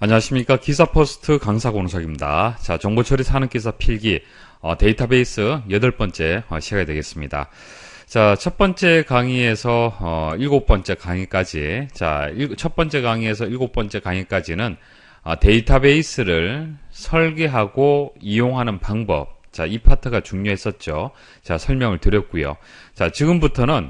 안녕하십니까. 기사포스트 강사 권우석입니다. 자, 정보처리 사는 기사 필기 데이터베이스 8번째 시간이 되겠습니다. 자, 첫 번째 강의에서 7번째 강의까지, 자, 첫 번째 강의에서 7번째 강의까지는 데이터베이스를 설계하고 이용하는 방법, 자, 이 파트가 중요했었죠. 자, 설명을 드렸고요. 자, 지금부터는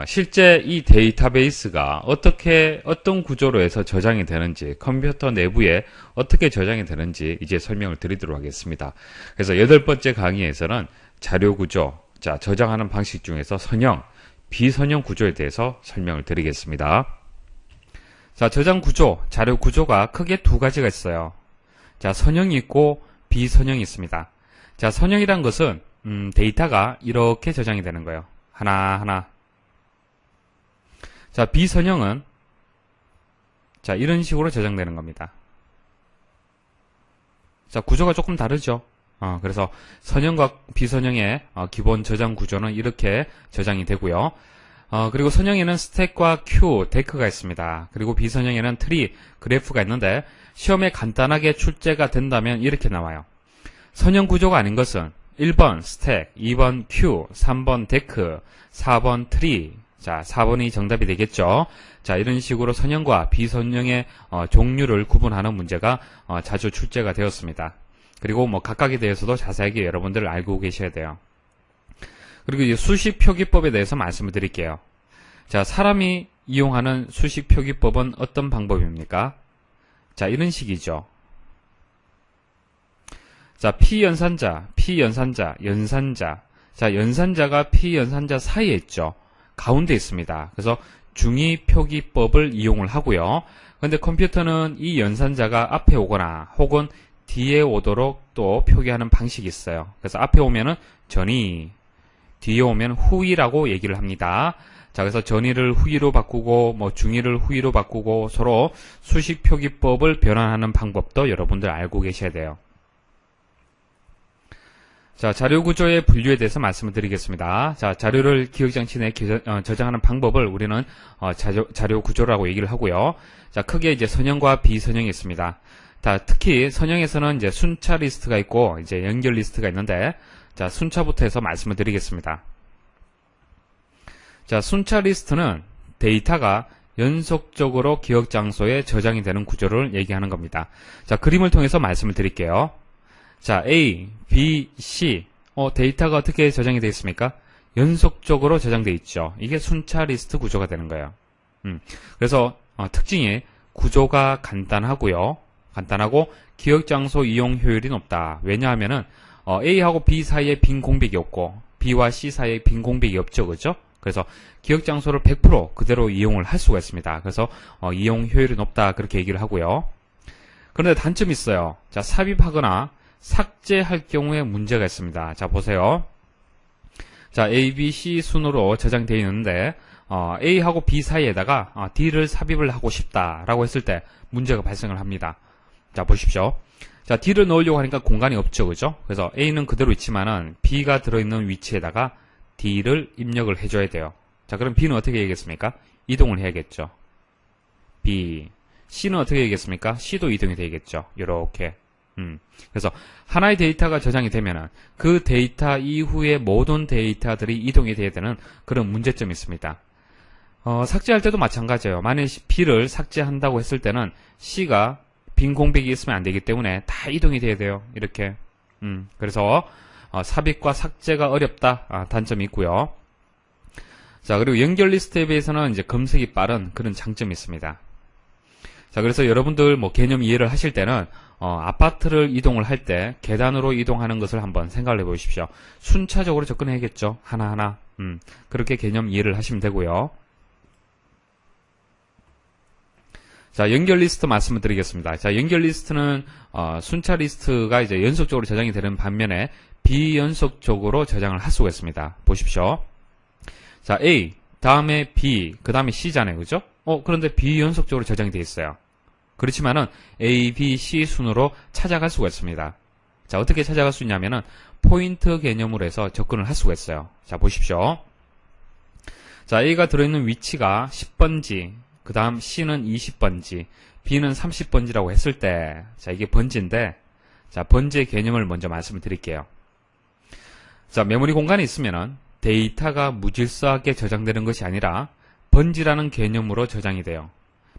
실제 이 데이터베이스가 어떤 구조로 해서 저장이 되는지, 컴퓨터 내부에 어떻게 저장이 되는지 이제 설명을 드리도록 하겠습니다. 그래서 8번째 강의에서는 자료 구조, 자, 저장하는 방식 중에서 선형, 비선형 구조에 대해서 설명을 드리겠습니다. 자, 저장 구조, 자료 구조가 크게 두 가지가 있어요. 자, 선형이 있고 비선형이 있습니다. 자, 선형이란 것은 데이터가 이렇게 저장이 되는 거예요. 하나하나. 자, 비선형은 자, 이런 식으로 저장되는 겁니다. 자, 구조가 조금 다르죠. 그래서 선형과 비선형의 기본 저장 구조는 이렇게 저장이 되고요. 그리고 선형에는 스택과 큐, 데크가 있습니다. 그리고 비선형에는 트리, 그래프가 있는데 시험에 간단하게 출제가 된다면 이렇게 나와요. 선형 구조가 아닌 것은 1번 스택, 2번 큐, 3번 데크, 4번 트리. 자, 4번이 정답이 되겠죠. 자, 이런 식으로 선형과 비선형의 종류를 구분하는 문제가 자주 출제가 되었습니다. 그리고 뭐 각각에 대해서도 자세하게 여러분들 알고 계셔야 돼요. 그리고 이제 수식 표기법에 대해서 말씀을 드릴게요. 자, 사람이 이용하는 수식 표기법은 어떤 방법입니까? 자, 이런 식이죠. 자, 피연산자, 연산자. 자, 연산자가 피연산자 사이에 있죠. 가운데 있습니다. 그래서 중위 표기법을 이용을 하고요. 그런데 컴퓨터는 이 연산자가 앞에 오거나 혹은 뒤에 오도록 또 표기하는 방식이 있어요. 그래서 앞에 오면은 전위, 뒤에 오면 후위라고 얘기를 합니다. 자, 그래서 전위를 후위로 바꾸고 뭐 중위를 후위로 바꾸고 서로 수식 표기법을 변환하는 방법도 여러분들 알고 계셔야 돼요. 자, 자료 구조의 분류에 대해서 말씀을 드리겠습니다. 자, 자료를 기억장치 내에 저장하는 방법을 우리는 자료 구조라고 얘기를 하고요. 자, 크게 이제 선형과 비선형이 있습니다. 자, 특히 선형에서는 이제 순차 리스트가 있고 이제 연결 리스트가 있는데, 자, 순차부터 해서 말씀을 드리겠습니다. 자, 순차 리스트는 데이터가 연속적으로 기억 장소에 저장이 되는 구조를 얘기하는 겁니다. 자, 그림을 통해서 말씀을 드릴게요. 자, A, B, C. 데이터가 어떻게 저장이 되어 있습니까? 연속적으로 저장되어 있죠. 이게 순차 리스트 구조가 되는 거예요. 그래서 특징이 구조가 간단하고요. 간단하고 기억 장소 이용 효율이 높다. 왜냐하면은 A하고 B 사이에 빈 공백이 없고 B와 C 사이에 빈 공백이 없죠. 그죠? 그래서 기억 장소를 100% 그대로 이용을 할 수가 있습니다. 그래서 이용 효율이 높다. 그렇게 얘기를 하고요. 그런데 단점이 있어요. 자, 삽입하거나 삭제할 경우에 문제가 있습니다. 자, 보세요. 자, A, B, C 순으로 저장되어 있는데 A하고 B 사이에다가 D를 삽입을 하고 싶다라고 했을 때 문제가 발생을 합니다. 자, 보십시오. 자, D를 넣으려고 하니까 공간이 없죠. 그죠? 그래서 A는 그대로 있지만은 B가 들어있는 위치에다가 D를 입력을 해줘야 돼요. 자, 그럼 B는 어떻게 해야겠습니까? 이동을 해야겠죠. B. C는 어떻게 해야겠습니까? C도 이동이 되겠죠. 요렇게. 그래서 하나의 데이터가 저장이 되면은 그 데이터 이후에 모든 데이터들이 이동이 돼야 되는 그런 문제점이 있습니다. 삭제할 때도 마찬가지예요. 만약 B를 삭제한다고 했을 때는 C가 빈 공백이 있으면 안 되기 때문에 다 이동이 돼야 돼요. 이렇게. 그래서 삽입과 삭제가 어렵다. 단점이 있고요. 자, 그리고 연결 리스트에 비해서는 이제 검색이 빠른 그런 장점이 있습니다. 자, 그래서 여러분들 뭐 개념 이해를 하실 때는 아파트를 이동을 할 때 계단으로 이동하는 것을 한번 생각을 해 보십시오. 순차적으로 접근해야겠죠. 하나하나. 그렇게 개념 이해를 하시면 되고요. 자, 연결 리스트 말씀을 드리겠습니다. 자, 연결 리스트는 순차 리스트가 이제 연속적으로 저장이 되는 반면에 비연속적으로 저장을 할 수가 있습니다. 보십시오. 자, A, 다음에 B, 그 다음에 C잖아요. 그죠? 그런데 비연속적으로 저장이 되어 있어요. 그렇지만은 A, B, C 순으로 찾아갈 수가 있습니다. 자, 어떻게 찾아갈 수 있냐면은 포인트 개념으로 해서 접근을 할 수가 있어요. 자, 보십시오. 자, A가 들어있는 위치가 10번지, 그 다음 C는 20번지, B는 30번지라고 했을 때, 자, 이게 번지인데, 자, 번지의 개념을 먼저 말씀을 드릴게요. 자, 메모리 공간에 있으면은 데이터가 무질서하게 저장되는 것이 아니라 번지라는 개념으로 저장이 돼요.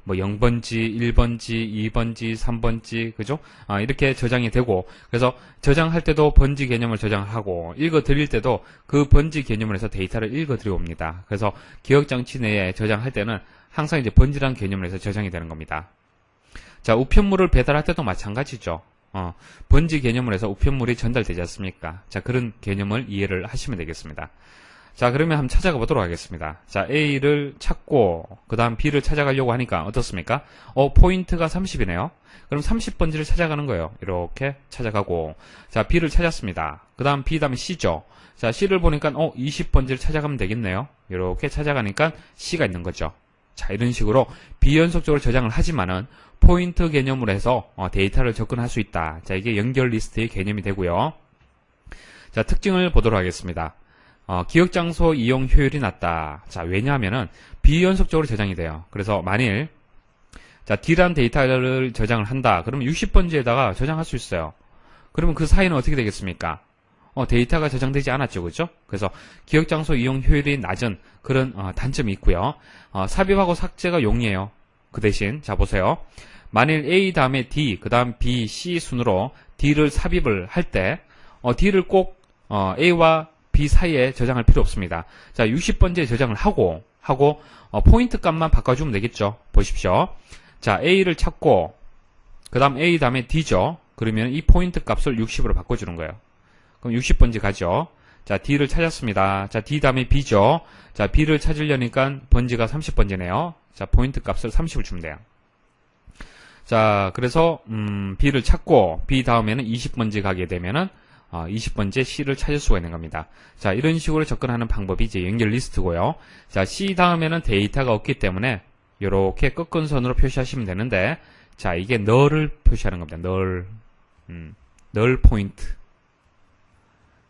뭐 0번지, 1번지, 2번지, 3번지, 그죠? 이렇게 저장이 되고, 그래서 저장할 때도 번지 개념을 저장하고, 읽어드릴 때도 그 번지 개념을 해서 데이터를 읽어드려 옵니다. 그래서 기억장치 내에 저장할 때는 항상 이제 번지라는 개념을 해서 저장이 되는 겁니다. 자, 우편물을 배달할 때도 마찬가지죠. 번지 개념을 해서 우편물이 전달되지 않습니까? 자, 그런 개념을 이해를 하시면 되겠습니다. 자, 그러면 한번 찾아가 보도록 하겠습니다. 자, A를 찾고 그 다음 B를 찾아가려고 하니까 어떻습니까? 포인트가 30이네요. 그럼 30번지를 찾아가는 거예요. 이렇게 찾아가고, 자, B를 찾았습니다. 그 다음 B 다음에 C죠. 자, C를 보니까 20번지를 찾아가면 되겠네요. 이렇게 찾아가니까 C가 있는 거죠. 자, 이런 식으로 비연속적으로 저장을 하지만은 포인트 개념으로 해서 데이터를 접근할 수 있다. 자, 이게 연결 리스트의 개념이 되고요. 자, 특징을 보도록 하겠습니다. 기억 장소 이용 효율이 낮다. 자, 왜냐하면은 비연속적으로 저장이 돼요. 그래서 만일 자, D라는 데이터를 저장을 한다. 그러면 60번지에다가 저장할 수 있어요. 그러면 그 사이는 어떻게 되겠습니까? 데이터가 저장되지 않았죠. 그죠? 그래서 기억 장소 이용 효율이 낮은 그런 단점이 있고요. 삽입하고 삭제가 용이해요. 그 대신 자, 보세요. 만일 A 다음에 D, 그 다음 B, C 순으로 D를 삽입을 할 때 D를 꼭 A와 B 사이에 저장할 필요 없습니다. 자, 60번지에 저장을 하고 포인트 값만 바꿔주면 되겠죠. 보십시오. 자, A를 찾고 그 다음 A 다음에 D죠. 그러면 이 포인트 값을 60으로 바꿔주는 거예요. 그럼 60번지 가죠. 자, D를 찾았습니다. 자, D 다음에 B죠. 자, B를 찾으려니까 번지가 30번지네요. 자, 포인트 값을 30을 주면 돼요. 자, 그래서 B를 찾고 B 다음에는 20번지 가게 되면은 20번째 C를 찾을 수가 있는 겁니다. 자, 이런 식으로 접근하는 방법이 이제 연결 리스트고요. 자, C 다음에는 데이터가 없기 때문에 이렇게 꺾은 선으로 표시하시면 되는데, 자, 이게 널을 표시하는 겁니다. 널 포인트.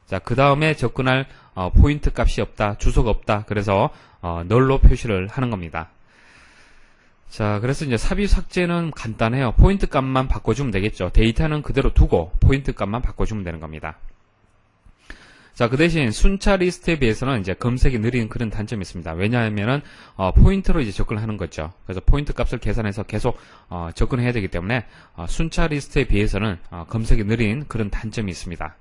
자, 그 다음에 접근할 포인트 값이 없다, 주소가 없다. 그래서 널로 표시를 하는 겁니다. 자, 그래서 이제 삽입 삭제는 간단해요. 포인트 값만 바꿔주면 되겠죠. 데이터는 그대로 두고 포인트 값만 바꿔주면 되는 겁니다. 자, 그 대신 순차 리스트에 비해서는 이제 검색이 느린 그런 단점이 있습니다. 왜냐하면은 포인트로 이제 접근을 하는 거죠. 그래서 포인트 값을 계산해서 계속 접근해야 되기 때문에 순차 리스트에 비해서는 검색이 느린 그런 단점이 있습니다.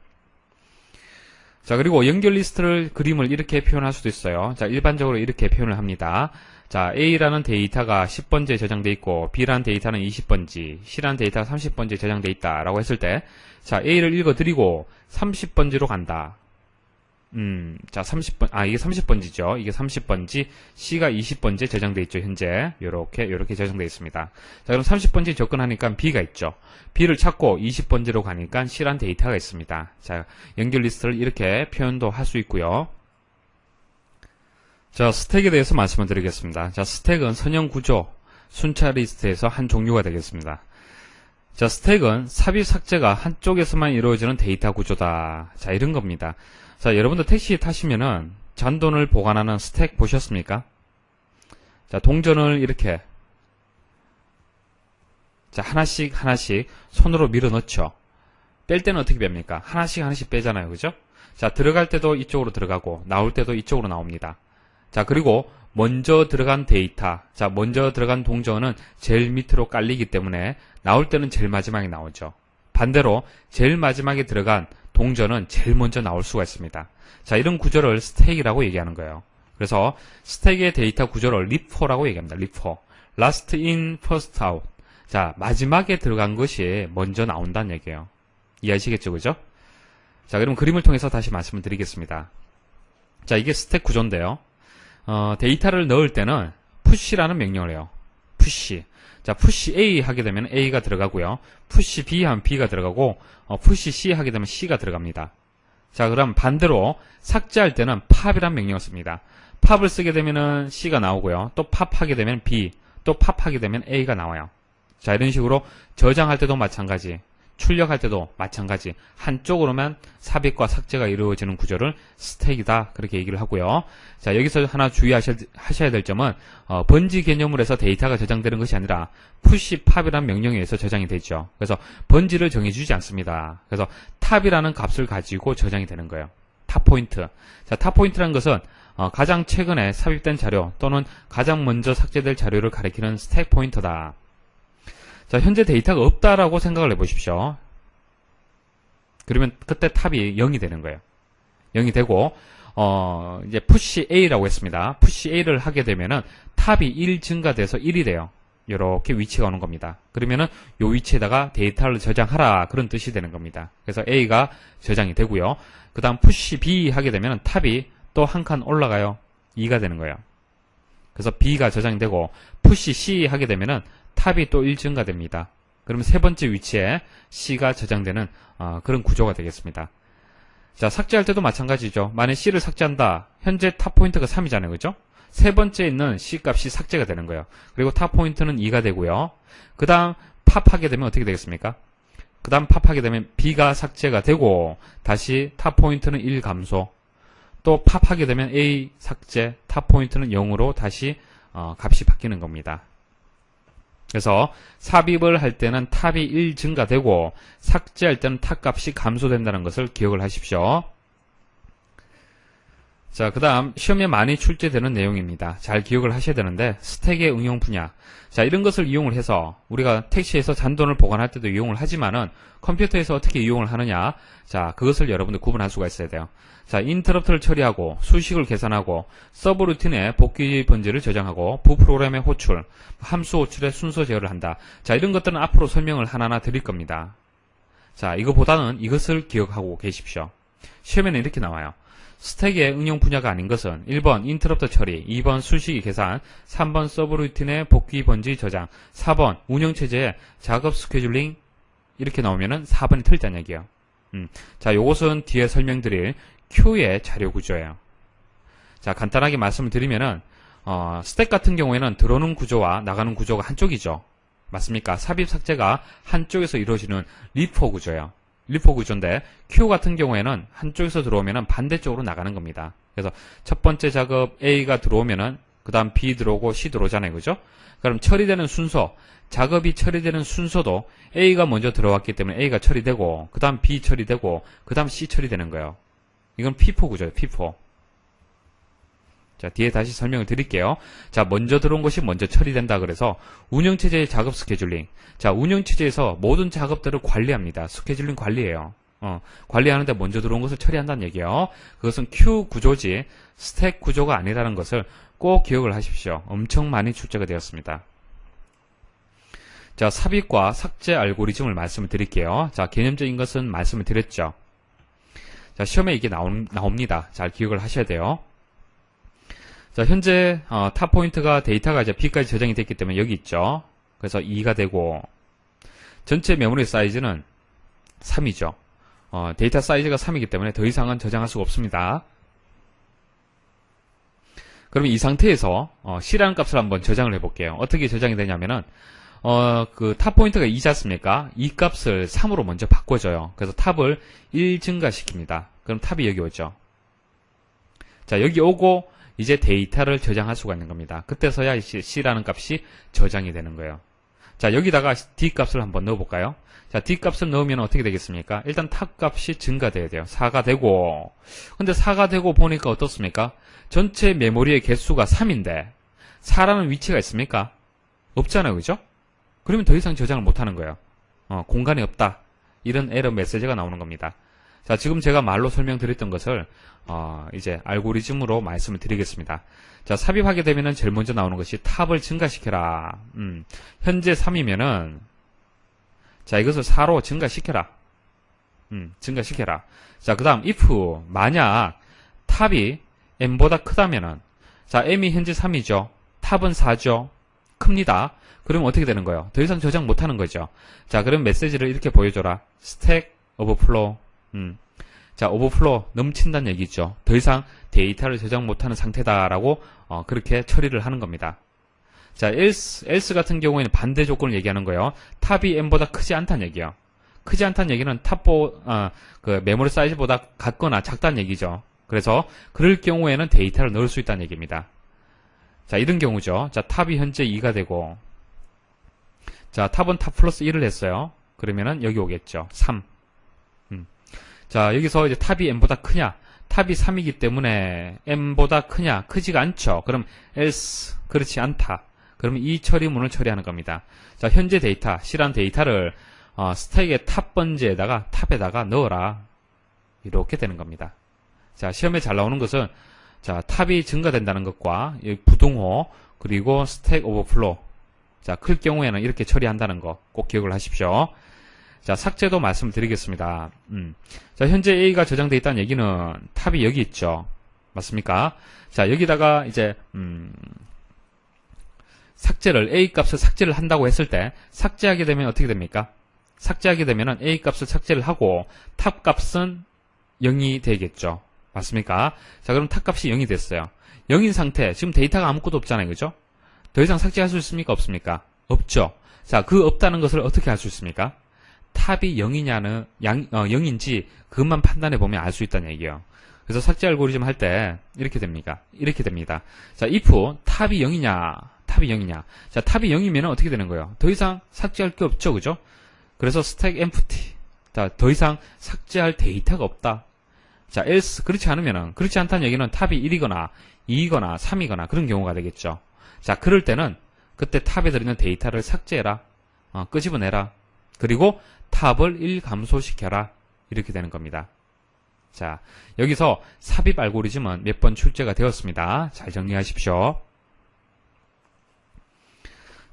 자, 그리고 연결 리스트를 그림을 이렇게 표현할 수도 있어요. 자, 일반적으로 이렇게 표현을 합니다. 자, A라는 데이터가 10번지에 저장되어 있고 B라는 데이터는 20번지, C라는 데이터가 30번지에 저장되어 있다라고 했을 때, 자, A를 읽어드리고 30번지로 간다. 자, 이게 30번지죠. 이게 30번지, C가 20번지에 저장되어 있죠. 현재 요렇게 저장되어 있습니다. 자, 그럼 30번지에 접근하니까 B가 있죠. B를 찾고 20번지로 가니까 C라는 데이터가 있습니다. 자, 연결 리스트를 이렇게 표현도 할 수 있고요. 자, 스택에 대해서 말씀을 드리겠습니다. 자, 스택은 선형 구조, 순차 리스트에서 한 종류가 되겠습니다. 자, 스택은 삽입 삭제가 한쪽에서만 이루어지는 데이터 구조다. 자, 이런 겁니다. 자, 여러분들 택시 타시면은 잔돈을 보관하는 스택 보셨습니까? 자, 동전을 이렇게 자, 하나씩 손으로 밀어 넣죠. 뺄 때는 어떻게 뺍니까? 하나씩 빼잖아요. 그죠? 자, 들어갈 때도 이쪽으로 들어가고 나올 때도 이쪽으로 나옵니다. 자, 그리고 먼저 들어간 데이터, 자, 먼저 들어간 동전은 제일 밑으로 깔리기 때문에 나올 때는 제일 마지막에 나오죠. 반대로 제일 마지막에 들어간 동전은 제일 먼저 나올 수가 있습니다. 자, 이런 구조를 스택이라고 얘기하는 거예요. 그래서 스택의 데이터 구조를 리포라고 얘기합니다. 리포. Last in, first out. 자, 마지막에 들어간 것이 먼저 나온다는 얘기예요. 이해하시겠죠? 그죠? 자, 그럼 그림을 통해서 다시 말씀을 드리겠습니다. 자, 이게 스택 구조인데요. 데이터를 넣을 때는 push라는 명령을 해요. push. 자, push A 하게 되면 A가 들어가고요. push B 하면 B가 들어가고, push C 하게 되면 C가 들어갑니다. 자, 그럼 반대로 삭제할 때는 pop이라는 명령을 씁니다. pop을 쓰게 되면은 C가 나오고요. 또 pop 하게 되면 B, 또 pop 하게 되면 A가 나와요. 자, 이런 식으로 저장할 때도 마찬가지. 출력할 때도 마찬가지. 한쪽으로만 삽입과 삭제가 이루어지는 구조를 스택이다. 그렇게 얘기를 하고요. 자, 여기서 하나 주의하셔야 될 점은 번지 개념으로서 데이터가 저장되는 것이 아니라 푸시 팝이라는 명령에 의해서 저장이 되죠. 그래서 번지를 정해주지 않습니다. 그래서 탑이라는 값을 가지고 저장이 되는 거예요. 탑 포인트. 자, 탑 포인트라는 것은 가장 최근에 삽입된 자료 또는 가장 먼저 삭제될 자료를 가리키는 스택 포인터다. 자, 현재 데이터가 없다라고 생각을 해보십시오. 그러면 그때 탑이 0이 되는 거예요. 0이 되고, 이제 push A라고 했습니다. push A를 하게 되면은 탑이 1 증가돼서 1이 돼요. 이렇게 위치가 오는 겁니다. 그러면은 요 위치에다가 데이터를 저장하라. 그런 뜻이 되는 겁니다. 그래서 A가 저장이 되고요. 그 다음 push B 하게 되면은 탑이 또 한 칸 올라가요. 2가 되는 거예요. 그래서 B가 저장되고, push C 하게 되면은 탑이 또 1 증가됩니다. 그러면 세 번째 위치에 C가 저장되는 그런 구조가 되겠습니다. 자, 삭제할 때도 마찬가지죠. 만약 C를 삭제한다. 현재 탑 포인트가 3이잖아요. 그죠? 세 번째에 있는 C 값이 삭제가 되는 거예요. 그리고 탑 포인트는 2가 되고요. 그 다음 팝하게 되면 어떻게 되겠습니까? 그 다음 팝하게 되면 B가 삭제가 되고 다시 탑 포인트는 1 감소. 또 팝하게 되면 A 삭제, 탑 포인트는 0으로 다시 값이 바뀌는 겁니다. 그래서 삽입을 할 때는 탑이 1 증가되고 삭제할 때는 탑 값이 감소된다는 것을 기억을 하십시오. 자, 그 다음 시험에 많이 출제되는 내용입니다. 잘 기억을 하셔야 되는데 스택의 응용 분야. 자, 이런 것을 이용을 해서 우리가 택시에서 잔돈을 보관할 때도 이용을 하지만은 컴퓨터에서 어떻게 이용을 하느냐. 자, 그것을 여러분들 구분할 수가 있어야 돼요. 자, 인터럽트를 처리하고 수식을 계산하고 서브루틴에 복귀 번지를 저장하고 부프로그램의 호출, 함수 호출의 순서 제어를 한다. 자, 이런 것들은 앞으로 설명을 하나하나 드릴 겁니다. 자, 이거보다는 이것을 기억하고 계십시오. 시험에는 이렇게 나와요. 스택의 응용 분야가 아닌 것은 1번 인터럽트 처리, 2번 수식이 계산, 3번 서브루틴의 복귀 번지 저장, 4번 운영체제의 작업 스케줄링. 이렇게 나오면은 4번이 틀리다는 얘기예요. 자, 요것은 뒤에 설명드릴 Q의 자료 구조예요. 자, 간단하게 말씀을 드리면은 스택 같은 경우에는 들어오는 구조와 나가는 구조가 한쪽이죠. 맞습니까? 삽입 삭제가 한쪽에서 이루어지는 리포 구조예요. 리포 구조인데 Q 같은 경우에는 한쪽에서 들어오면은 반대쪽으로 나가는 겁니다. 그래서 첫 번째 작업 A가 들어오면은 그 다음 B 들어오고 C 들어오잖아요. 그죠? 그럼 처리되는 순서, 작업이 처리되는 순서도 A가 먼저 들어왔기 때문에 A가 처리되고 그 다음 B 처리되고 그 다음 C 처리되는 거예요. 이건 FIFO 구조예요. FIFO. 자, 뒤에 다시 설명을 드릴게요. 자, 먼저 들어온 것이 먼저 처리된다 그래서 운영체제의 작업 스케줄링. 자, 운영체제에서 모든 작업들을 관리합니다. 스케줄링 관리예요. 관리하는데 먼저 들어온 것을 처리한다는 얘기예요. 그것은 Q 구조지 스택 구조가 아니라는 것을 꼭 기억을 하십시오. 엄청 많이 출제가 되었습니다. 자, 삽입과 삭제 알고리즘을 말씀을 드릴게요. 자, 개념적인 것은 말씀을 드렸죠. 자, 시험에 이게 나옵니다. 잘 기억을 하셔야 돼요. 자, 현재 탑 포인트가 데이터가 이제 B까지 저장이 됐기 때문에 여기 있죠. 그래서 2가 되고 전체 메모리 사이즈는 3이죠. 데이터 사이즈가 3이기 때문에 더 이상은 저장할 수가 없습니다. 그러면 이 상태에서 C라는 값을 한번 저장을 해볼게요. 어떻게 저장이 되냐면은 그 탑 포인트가 2지 않습니까? 이 값을 3으로 먼저 바꿔줘요. 그래서 탑을 1 증가시킵니다. 그럼 탑이 여기 오죠. 자, 여기 오고 이제 데이터를 저장할 수가 있는 겁니다. 그때서야 C라는 값이 저장이 되는 거예요. 자, 여기다가 D 값을 한번 넣어볼까요? 자, D 값을 넣으면 어떻게 되겠습니까? 일단 탑 값이 증가돼야 돼요. 4가 되고, 근데 4가 되고 보니까 어떻습니까? 전체 메모리의 개수가 3인데 4라는 위치가 있습니까? 없잖아요. 그죠? 그러면 더 이상 저장을 못하는 거예요. 공간이 없다. 이런 에러 메시지가 나오는 겁니다. 자, 지금 제가 말로 설명드렸던 것을 이제 알고리즘으로 말씀을 드리겠습니다. 자, 삽입하게 되면은 제일 먼저 나오는 것이 탑을 증가시켜라. 현재 3이면은 자, 이것을 4로 증가시켜라. 증가시켜라. 자, 그 다음 if 만약 탑이 m보다 크다면은 자, m이 현재 3이죠. 탑은 4죠. 큽니다. 그러면 어떻게 되는 거예요? 더 이상 저장 못하는 거죠. 자, 그럼 메시지를 이렇게 보여줘라. 스택 오버플로우. 자, 오버플로우 넘친다는 얘기죠. 더 이상 데이터를 저장 못하는 상태다라고 그렇게 처리를 하는 겁니다. 자, else 같은 경우에는 반대 조건을 얘기하는 거예요. 탑이 m보다 크지 않다는 얘기예요. 크지 않다는 얘기는 그 메모리 사이즈보다 같거나 작다는 얘기죠. 그래서 그럴 경우에는 데이터를 넣을 수 있다는 얘기입니다. 자, 이런 경우죠. 자, 탑이 현재 2가 되고, 자, 탑은 탑 플러스 1을 했어요. 그러면은 여기 오겠죠. 3. 자, 여기서 이제 탑이 m보다 크냐? 탑이 3이기 때문에 m보다 크냐? 크지가 않죠. 그럼 else, 그렇지 않다. 그러면 이 처리문을 처리하는 겁니다. 자, 현재 데이터, 실한 데이터를 스택의 탑 번지에다가 탑에다가 넣어라. 이렇게 되는 겁니다. 자, 시험에 잘 나오는 것은 자, 탑이 증가된다는 것과 부등호 그리고 스택 오버플로우. 자, 클 경우에는 이렇게 처리한다는 거 꼭 기억을 하십시오. 자, 삭제도 말씀드리겠습니다. 자, 현재 A가 저장되어 있다는 얘기는 탑이 여기 있죠. 맞습니까? 자, 여기다가 이제 A 값을 삭제를 한다고 했을 때 삭제하게 되면 어떻게 됩니까? 삭제하게 되면은 A 값을 삭제를 하고 탑 값은 0이 되겠죠. 맞습니까? 자, 그럼 탑 값이 0이 됐어요. 0인 상태, 지금 데이터가 아무것도 없잖아요. 그죠? 더 이상 삭제할 수 있습니까? 없습니까? 없죠. 자, 그 없다는 것을 어떻게 알 수 있습니까? 탑이 0이냐는 0인지 그것만 판단해 보면 알 수 있다는 얘기예요. 그래서 삭제 알고리즘 할 때 이렇게 됩니다. 이렇게 됩니다. 자, if 탑이 0이냐, 탑이 0이냐. 자, 탑이 0이면 어떻게 되는 거예요? 더 이상 삭제할 게 없죠, 그죠? 그래서 stack empty. 자, 더 이상 삭제할 데이터가 없다. 자, else 그렇지 않으면은 그렇지 않다는 얘기는 탑이 1이거나 2이거나 3이거나 그런 경우가 되겠죠. 자, 그럴 때는 그때 탑에 들어있는 데이터를 삭제해라. 끄집어내라. 그리고 탑을 1 감소시켜라. 이렇게 되는 겁니다. 자, 여기서 삽입 알고리즘은 몇 번 출제가 되었습니다. 잘 정리하십시오.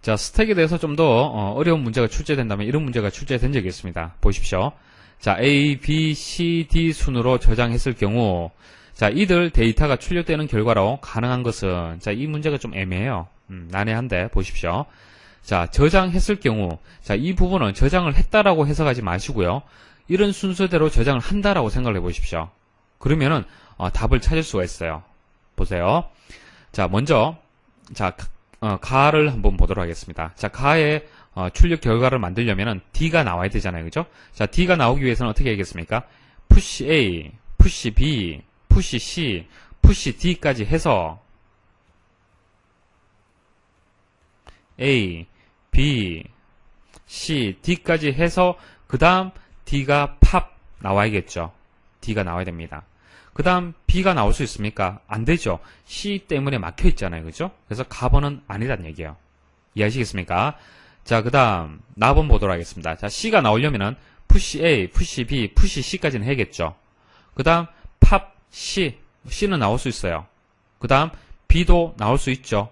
자, 스택에 대해서 좀 더 어려운 문제가 출제된다면 이런 문제가 출제된 적이 있습니다. 보십시오. 자, A, B, C, D 순으로 저장했을 경우 자, 이들 데이터가 출력되는 결과로 가능한 것은 자, 이 문제가 좀 애매해요. 난해한데 보십시오. 자, 저장했을 경우 자, 이 부분은 저장을 했다라고 해석하지 마시고요. 이런 순서대로 저장을 한다라고 생각을 해보십시오. 그러면은 답을 찾을 수가 있어요. 보세요. 자, 먼저 자, 가를 한번 보도록 하겠습니다. 자, 가의 출력 결과를 만들려면은 D가 나와야 되잖아요. 그죠? 자, D가 나오기 위해서는 어떻게 해야겠습니까? push A, push B, push C, push D까지 해서 A, B, C, D까지 해서 그 다음 D가 팝 나와야겠죠. D가 나와야 됩니다. 그 다음 B가 나올 수 있습니까? 안 되죠. C 때문에 막혀 있잖아요. 그죠? 그래서 가번은 아니란 얘기예요. 이해하시겠습니까? 자, 그 다음 나번 보도록 하겠습니다. 자, C가 나오려면은 push A, push B, push C까지는 해야겠죠. 그 다음 팝 C, C는 나올 수 있어요. 그 다음 B도 나올 수 있죠.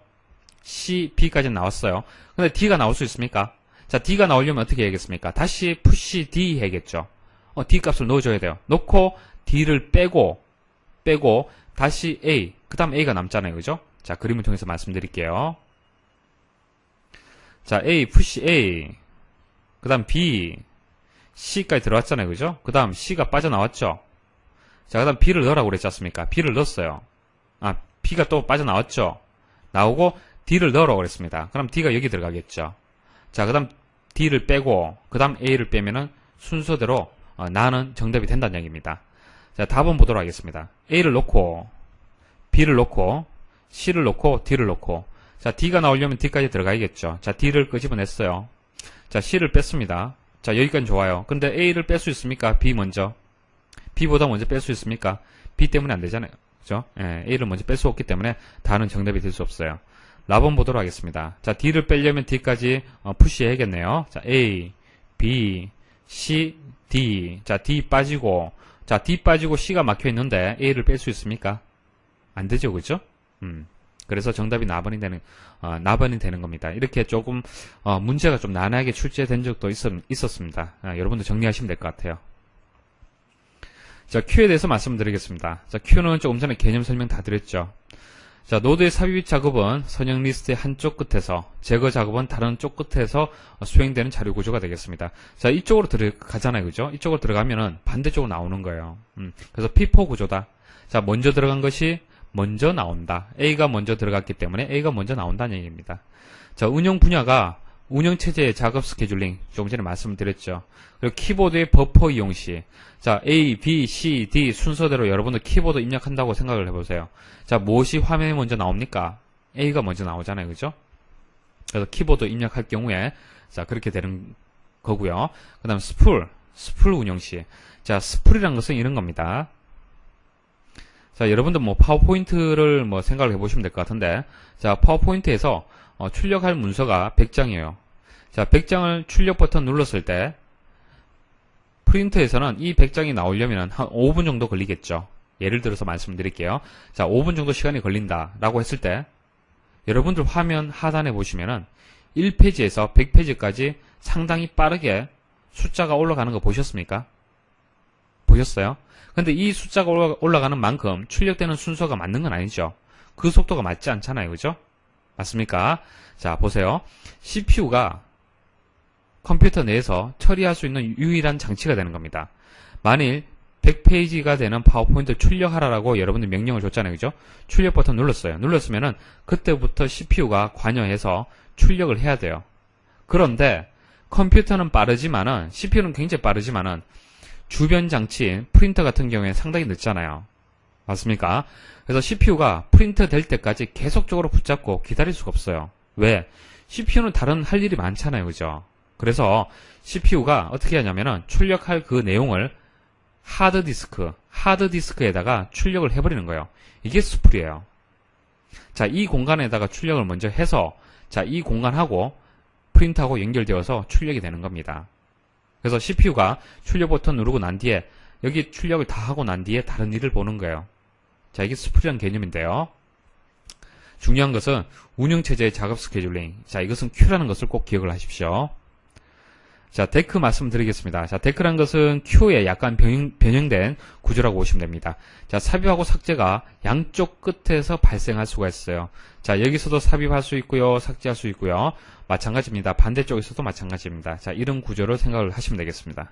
C, B까지는 나왔어요. 근데 D가 나올 수 있습니까? 자, D가 나오려면 어떻게 해야겠습니까? 다시 push D 해야겠죠. D 값을 넣어줘야 돼요. 넣고 D를 빼고 다시 A, 그 다음 A가 남잖아요. 그죠? 자, 그림을 통해서 말씀드릴게요. 자, A, push A, 그 다음 B, C까지 들어왔잖아요. 그죠? 그 다음 C가 빠져나왔죠? 자, 그 다음 B를 넣으라고 그랬지 않습니까? B를 넣었어요. B가 또 빠져나왔죠? 나오고 D를 넣으라고 그랬습니다. 그럼 D가 여기 들어가겠죠? 자, 그 다음 D를 빼고, 그 다음 A를 빼면은 순서대로 나는 정답이 된다는 얘기입니다. 자, 답은 보도록 하겠습니다. A를 넣고, B를 넣고, C를 넣고, D를 넣고. 자, D가 나오려면 D까지 들어가야겠죠. 자, D를 끄집어냈어요. 자, C를 뺐습니다. 자, 여기까지 좋아요. 근데 A를 뺄 수 있습니까? B 먼저. B보다 먼저 뺄 수 있습니까? B 때문에 안 되잖아요. 그죠? 예, A를 먼저 뺄 수 없기 때문에 다는 정답이 될 수 없어요. 라번 보도록 하겠습니다. 자, D를 빼려면 D까지 푸시 해야겠네요. 자, A, B, C, D. 자, D 빠지고, 자, D 빠지고 C가 막혀 있는데 A를 뺄 수 있습니까? 안 되죠, 그죠? 그래서 정답이 나번이 되는 겁니다. 이렇게 조금, 문제가 좀 난해하게 출제된 적도 있었습니다. 여러분들 정리하시면 될 것 같아요. 자, Q에 대해서 말씀드리겠습니다. 자, Q는 조금 전에 개념 설명 다 드렸죠. 자, 노드의 삽입 작업은 선형 리스트의 한쪽 끝에서, 제거 작업은 다른 쪽 끝에서 수행되는 자료 구조가 되겠습니다. 자, 이쪽으로 들어가잖아요. 그죠? 이쪽으로 들어가면은 반대쪽으로 나오는 거예요. 그래서 P4 구조다. 자, 먼저 들어간 것이 먼저 나온다. A가 먼저 들어갔기 때문에 A가 먼저 나온다는 얘기입니다. 자, 운영 분야가 운영체제의 작업 스케줄링, 조금 전에 말씀드렸죠. 그리고 키보드의 버퍼 이용 시, 자, A, B, C, D 순서대로 여러분들 키보드 입력한다고 생각을 해보세요. 자, 무엇이 화면에 먼저 나옵니까? A가 먼저 나오잖아요. 그죠? 그래서 키보드 입력할 경우에, 자, 그렇게 되는 거고요. 그 다음 스풀 운영 시. 자, 스풀이란 것은 이런 겁니다. 자, 여러분들 뭐 파워포인트를 뭐 생각을 해보시면 될 것 같은데, 자, 파워포인트에서 출력할 문서가 100장이에요. 자, 100장을 출력 버튼 눌렀을 때, 프린터에서는 이 100장이 나오려면 한 5분 정도 걸리겠죠. 예를 들어서 말씀드릴게요. 자, 5분 정도 시간이 걸린다라고 했을 때, 여러분들 화면 하단에 보시면은 1페이지에서 100페이지까지 상당히 빠르게 숫자가 올라가는 거 보셨습니까? 보셨어요? 근데 이 숫자가 올라가는 만큼 출력되는 순서가 맞는 건 아니죠. 그 속도가 맞지 않잖아요. 그죠? 맞습니까? 자, 보세요. CPU가 컴퓨터 내에서 처리할 수 있는 유일한 장치가 되는 겁니다. 만일 100페이지가 되는 파워포인트 출력하라고 여러분들 명령을 줬잖아요. 그죠? 출력 버튼 눌렀어요. 눌렀으면은 그때부터 CPU가 관여해서 출력을 해야 돼요. 그런데 컴퓨터는 빠르지만은, CPU는 굉장히 빠르지만은 주변 장치인 프린터 같은 경우에 상당히 늦잖아요. 맞습니까? 그래서 CPU가 프린터 될 때까지 계속적으로 붙잡고 기다릴 수가 없어요. 왜? CPU는 다른 할 일이 많잖아요. 그죠? 그래서 CPU가 어떻게 하냐면은 출력할 그 내용을 하드디스크에다가 출력을 해버리는 거예요. 이게 스풀이에요. 자, 이 공간에다가 출력을 먼저 해서, 자, 이 공간하고 프린터하고 연결되어서 출력이 되는 겁니다. 그래서 CPU가 출력 버튼 누르고 난 뒤에 여기 출력을 다 하고 난 뒤에 다른 일을 보는 거예요. 자, 이게 스풀이라는 개념인데요. 중요한 것은 운영체제의 작업 스케줄링. 자, 이것은 Q라는 것을 꼭 기억을 하십시오. 자, 데크 말씀드리겠습니다. 자, 데크란 것은 Q의 약간 변형된 구조라고 보시면 됩니다. 자, 삽입하고 삭제가 양쪽 끝에서 발생할 수가 있어요. 자, 여기서도 삽입할 수 있고요. 삭제할 수 있고요. 마찬가지입니다. 반대쪽에서도 마찬가지입니다. 자, 이런 구조를 생각을 하시면 되겠습니다.